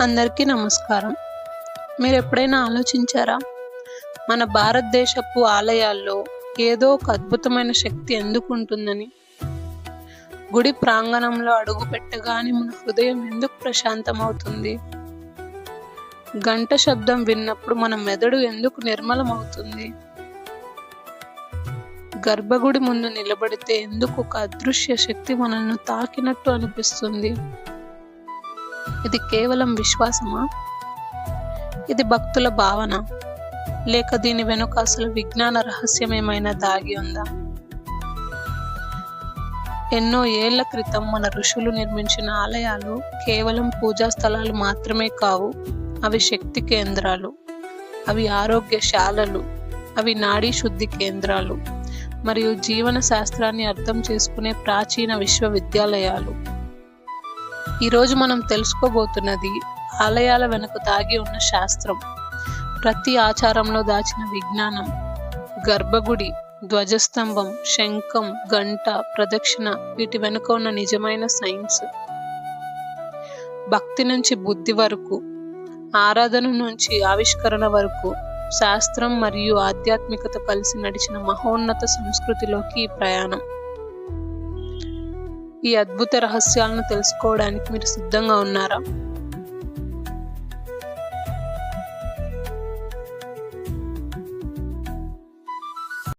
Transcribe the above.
అందరికీ నమస్కారం. మీరు ఎప్పుడైనా ఆలోచించారా? మన భారతదేశపు ఆలయాల్లో ఏదో ఒక అద్భుతమైన శక్తి ఎందుకు ఉంటుందని? గుడి ప్రాంగణంలో అడుగు పెట్టగానే మన హృదయం ఎందుకు ప్రశాంతమవుతుంది? గంట శబ్దం విన్నప్పుడు మన మెదడు ఎందుకు నిర్మలమవుతుంది? గర్భగుడి ముందు నిలబడితే ఎందుకు ఒక అదృశ్య శక్తి మనల్ని తాకినట్టు అనిపిస్తుంది? ఇది కేవలం విశ్వాసమా? ఇది భక్తుల భావన, లేక దీని వెనుక అసలు విజ్ఞాన రహస్యం ఏమైనా దాగి ఉందా? ఎన్నో ఏళ్ల క్రితం మన ఋషులు నిర్మించిన ఆలయాలు కేవలం పూజా స్థలాలు మాత్రమే కావు. అవి శక్తి కేంద్రాలు, అవి ఆరోగ్యశాలలు, అవి నాడీ శుద్ధి కేంద్రాలు మరియు జీవన శాస్త్రాన్ని అర్థం చేసుకునే ప్రాచీన విశ్వవిద్యాలయాలు. ఈరోజు మనం తెలుసుకోబోతున్నది ఆలయాల వెనుక దాగి ఉన్న శాస్త్రం, ప్రతి ఆచారంలో దాచిన విజ్ఞానం, గర్భగుడి, ధ్వజస్తంభం, శంఖం, గంట, ప్రదక్షిణ, వీటి వెనుక ఉన్న నిజమైన సైన్స్. భక్తి నుంచి బుద్ధి వరకు, ఆరాధన నుంచి ఆవిష్కరణ వరకు, శాస్త్రం మరియు ఆధ్యాత్మికత కలిసి నడిచిన మహోన్నత సంస్కృతిలోకి ఈ ప్రయాణం. ఈ అద్భుత రహస్యాలను తెలుసుకోవడానికి మీరు సిద్ధంగా ఉన్నారా?